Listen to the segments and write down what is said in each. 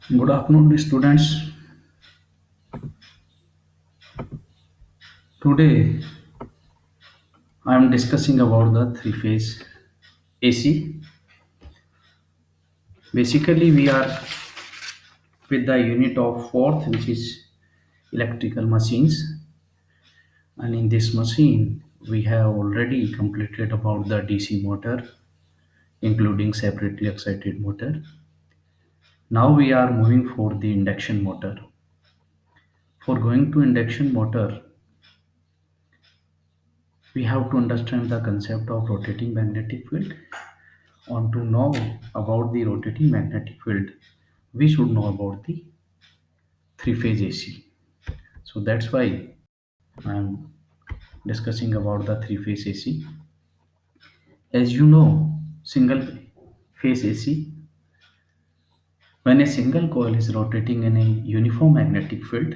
Good afternoon, students. Today I am discussing about the three-phase AC. Basically, we are with the unit of fourth, which is electrical machines, and in this machine, we have already completed about the DC motor, including separately excited motor. Now we are moving for the induction motor. For going to induction motor, we have to understand the concept of rotating magnetic field. On to know about the rotating magnetic field, we should know about the three-phase AC. So that's why I'm discussing about the three-phase AC. As you know, single phase AC, when a single coil is rotating in a uniform magnetic field,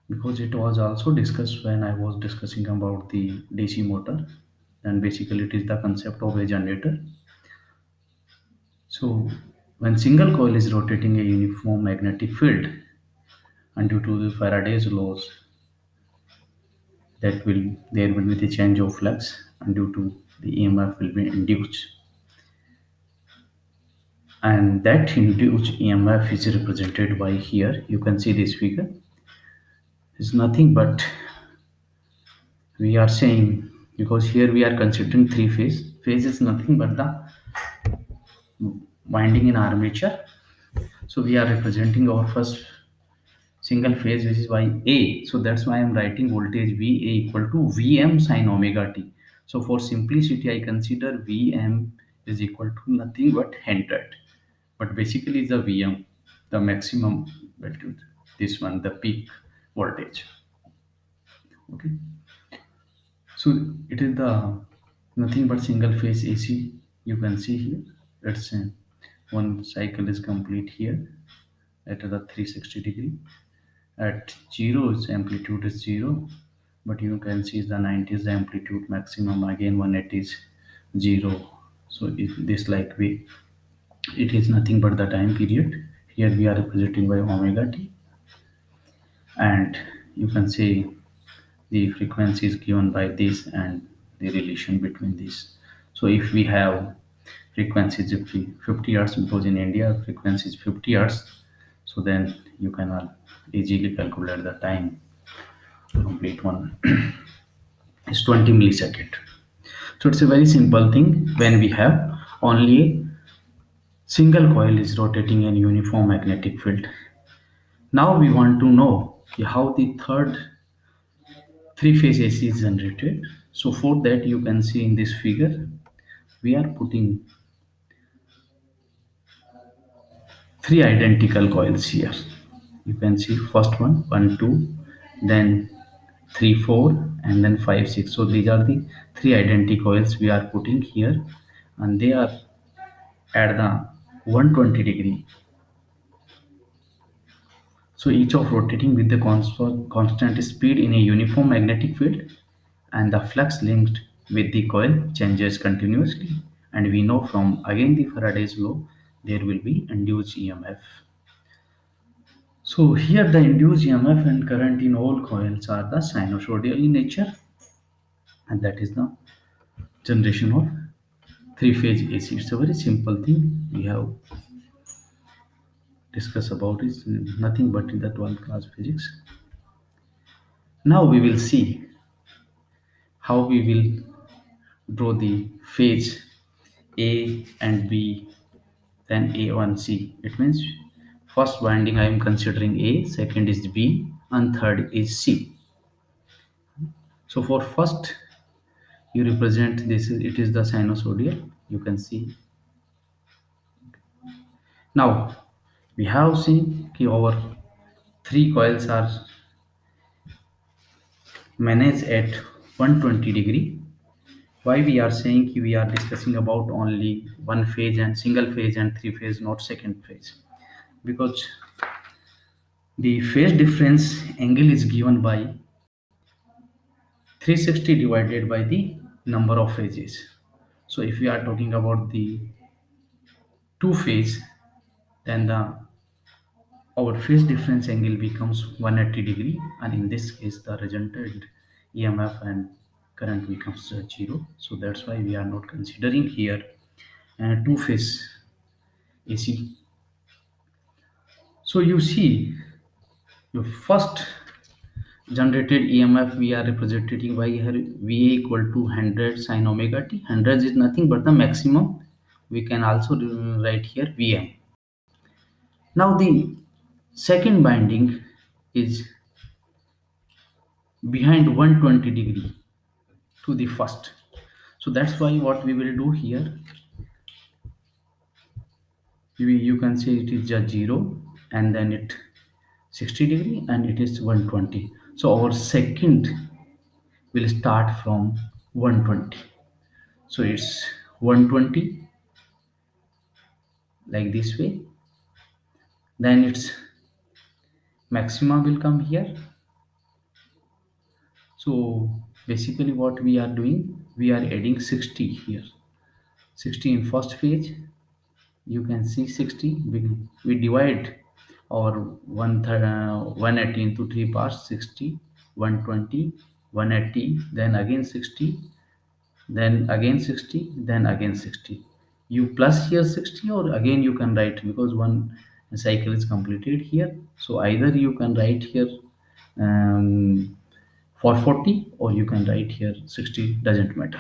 because it was also discussed when I was discussing about the DC motor, and basically it is the concept of a generator. So when single coil is rotating a uniform magnetic field, and due to the Faraday's laws, that will there will be the change of flux, and due to the EMF will be induced, and that induced EMF is represented by here. You can see this figure is nothing but we are saying, because here we are considering three phase. Phase is nothing but the winding in armature. So we are representing our first single phase, which is by A. So that's why I'm writing voltage VA equal to Vm sine omega t. So for simplicity, I consider Vm is equal to nothing but 100. But basically, it's the Vm, the maximum value. This one, the peak voltage. Okay. So it is the nothing but single phase AC. You can see here. It's one cycle is complete here at the 360 degree. At zero, its amplitude is zero, but you can see the 90 is the amplitude maximum. Again, when it is zero, so if this like way, it is nothing but the time period. Here we are representing by omega t, and you can see the frequency is given by this and the relation between this. So if we have frequencies of 50 hertz, because in India frequency is 50 hertz, so then you can easily calculate the time to complete one is 20 millisecond. So it's a very simple thing. When we have only a single coil is rotating in uniform magnetic field. Now we want to know how the third three-phase AC is generated. So for that, you can see in this figure, we are putting three identical coils here. You can see first one, 2, then 3, 4, and then 5, 6. So these are the three identical coils we are putting here, and they are at the 120 degree. So each of rotating with the constant speed in a uniform magnetic field, and the flux linked with the coil changes continuously. And we know from again the Faraday's law, there will be induced EMF. So here the induced EMF and current in all coils are the sinusoidal in nature, and that is the generation of three-phase AC. It's a very simple thing we have discussed about. Is nothing but in the 12th class physics. Now we will see how we will draw the phase A and B, then A and C. It means first winding I am considering A, second is B, and third is C. So for first you represent this, it is the sinusoidal. You can see. Now we have seen that our three coils are managed at 120 degree. Why we are saying we are discussing about only one phase and single phase and three phase, not second phase? Because the phase difference angle is given by 360 divided by the number of phases. So if we are talking about the two phase, then the our phase difference angle becomes 180 degree, and in this case the resultant EMF and current becomes 0. So that's why we are not considering here two phase AC. So you see, your first generated EMF we are representing by here VA equal to 100 sin omega t. 100 is nothing but the maximum. We can also write here Vm. Now the second binding is behind 120 degree to the first. So that's why what we will do here, you can say it is just 0, and then it 60 degree, and it is 120. So our second will start from 120. So it's 120 like this way, then its maxima will come here. So basically what we are doing, we are adding 60 here, 60 in first phase. You can see 60, we divide our 180 into three parts: 60, 120, 180, then again 60, then again 60, then again 60. You plus here 60, or again you can write, because one cycle is completed here. So either you can write here um, for 40, or you can write here 60, doesn't matter.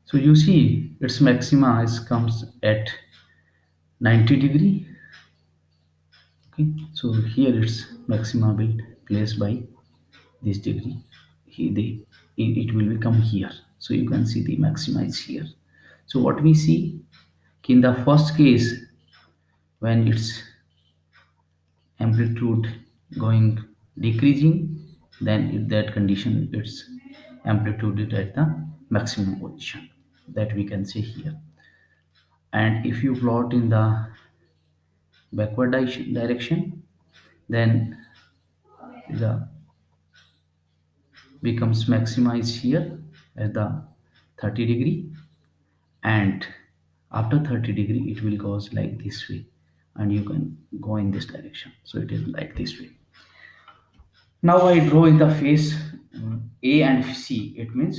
So you see its maxima is comes at 90 degree. Okay, so here its maxima will place by this degree. It will become here. So you can see the maxima is here. So what we see, in the first case, when its amplitude going decreasing, then in that condition its amplitude is at the maximum position, that we can see here. And if you plot in the backward direction, then the becomes maximized here at the 30 degree, and after 30 degree it will goes like this way, and you can go in this direction. So it is like this way. Now I draw in the face A and C. It means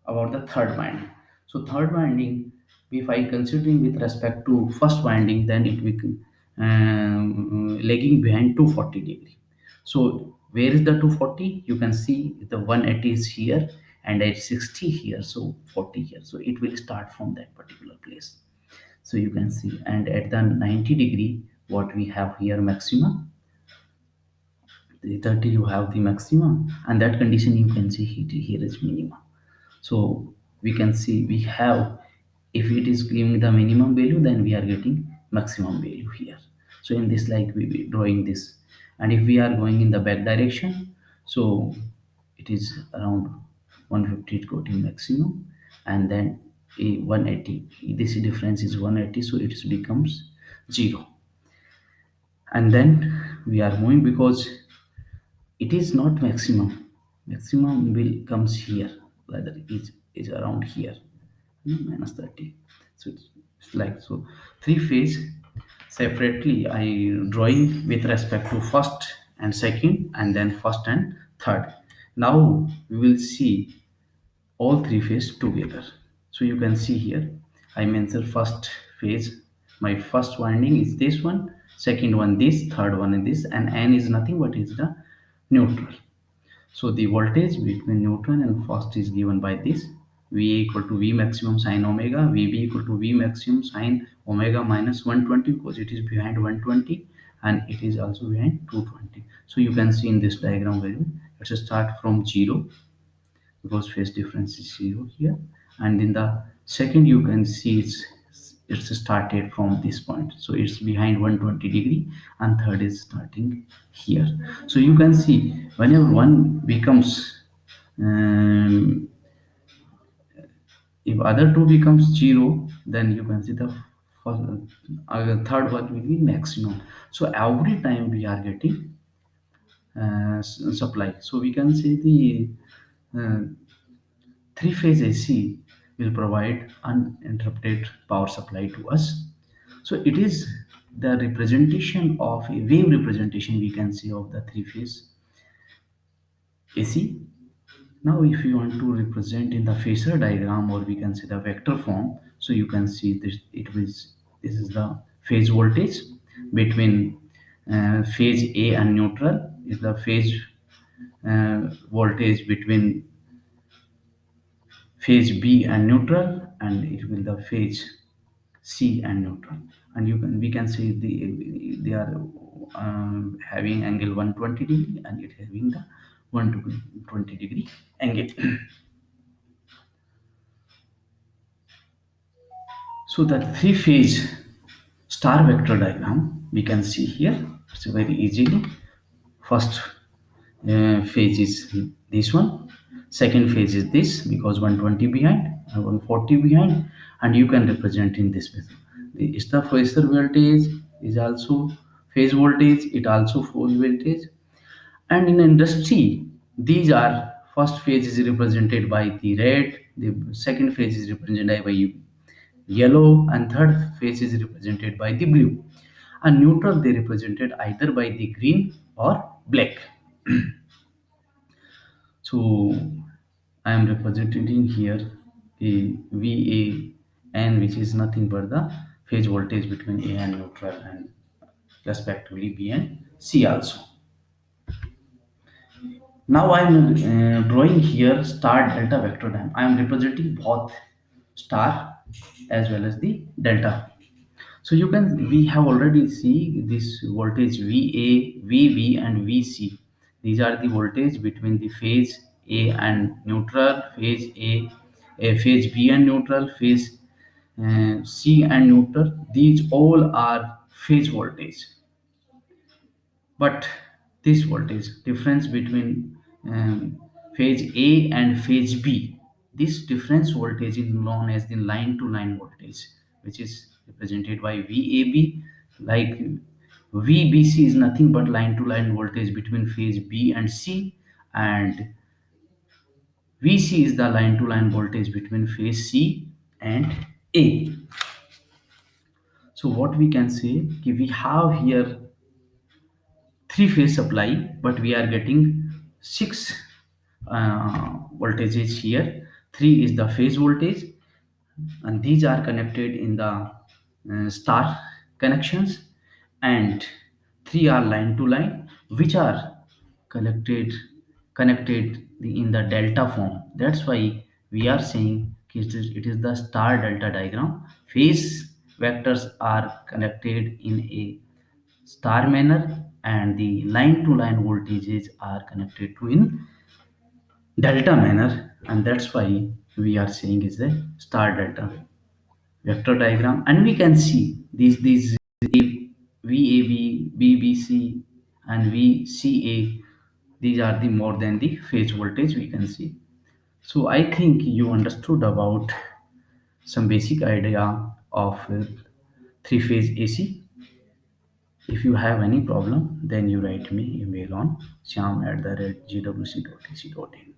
about the third winding. So third winding, if I considering with respect to first winding, then it will lagging behind 240 degree. So where is the 240? You can see the 180 is here, and at 60 here, so 40 here. So it will start from that particular place. So you can see, and at the 90 degree, what we have here maxima, the 30 you have the maximum, and that condition you can see here is minimum. So we can see we have, if it is giving the minimum value, then we are getting maximum value here. So in this, like we be drawing this, and if we are going in the back direction, so it is around 150 it got in maximum, and then a 180, this difference is 180, so it becomes 0. And then we are moving, because it is not maximum. Maximum will comes here, whether it is around here, minus 30. So it's like so. Three phase separately I drawing with respect to first and second, and then first and third. Now we will see all three phase together. So you can see here I mentioned first phase, my first winding is this one, second one this, third one is this, and n is nothing but is the neutral. So the voltage between neutral and first is given by this: Va equal to V maximum sine omega, Vb equal to V maximum sine omega minus 120, because it is behind 120, and it is also behind 220. So you can see in this diagram value, let's start from 0, because phase difference is 0 here, and in the second you can see it's started from this point, so it's behind 120 degree, and third is starting here. So you can see whenever one becomes if other two becomes 0, then you can see the first, third one will be maximum. So every time we are getting supply. So we can say the uh, three phase AC will provide uninterrupted power supply to us. So it is the representation of a wave representation, we can say, of the three phase AC. Now, if you want to represent in the phasor diagram, or we can say the vector form, so you can see this. This is the phase voltage between phase A and neutral. Is the phase voltage between phase B and neutral, and it will the phase C and neutral. And we can see they are having angle 120 degree, and it having the 120 degree angle. So the three phase star vector diagram we can see here. It's very easily. First phase is this one. Second phase is this, because 120 behind and 140 behind, and you can represent in this way. The star phasor voltage is also phase voltage. It also phase voltage. And in industry, these are first phase is represented by the red, the second phase is represented by yellow, and third phase is represented by the blue, and neutral they represented either by the green or black. So I am representing here the VAN, which is nothing but the phase voltage between A and neutral, and respectively B and C also. Now I am drawing here star delta vector diagram. I am representing both star as well as the delta. So you can, we have already see this voltage VA, VB, and VC. These are the voltage between the phase A and neutral, phase phase B and neutral, phase C and neutral. These all are phase voltage. But this voltage difference between phase A and phase B, this difference voltage is known as the line to line voltage, which is represented by VAB. Like VBC is nothing but line to line voltage between phase B and C, and VC is the line to line voltage between phase C and A. So what we can say, we have here three phase supply, but we are getting six voltages here. Three is the phase voltage, and these are connected in the star connections, and three are line to line, which are connected in the delta form. That's why we are saying it is the star delta diagram. Phase vectors are connected in a star manner, and the line to line voltages are connected to in delta manner, and that's why we are saying is a star delta vector diagram. And we can see these VAB, BBC, and VCA, these are the more than the phase voltage we can see. So I think you understood about some basic idea of three phase AC. If you have any problem, then you write me email on shyam@gwc.ac.in.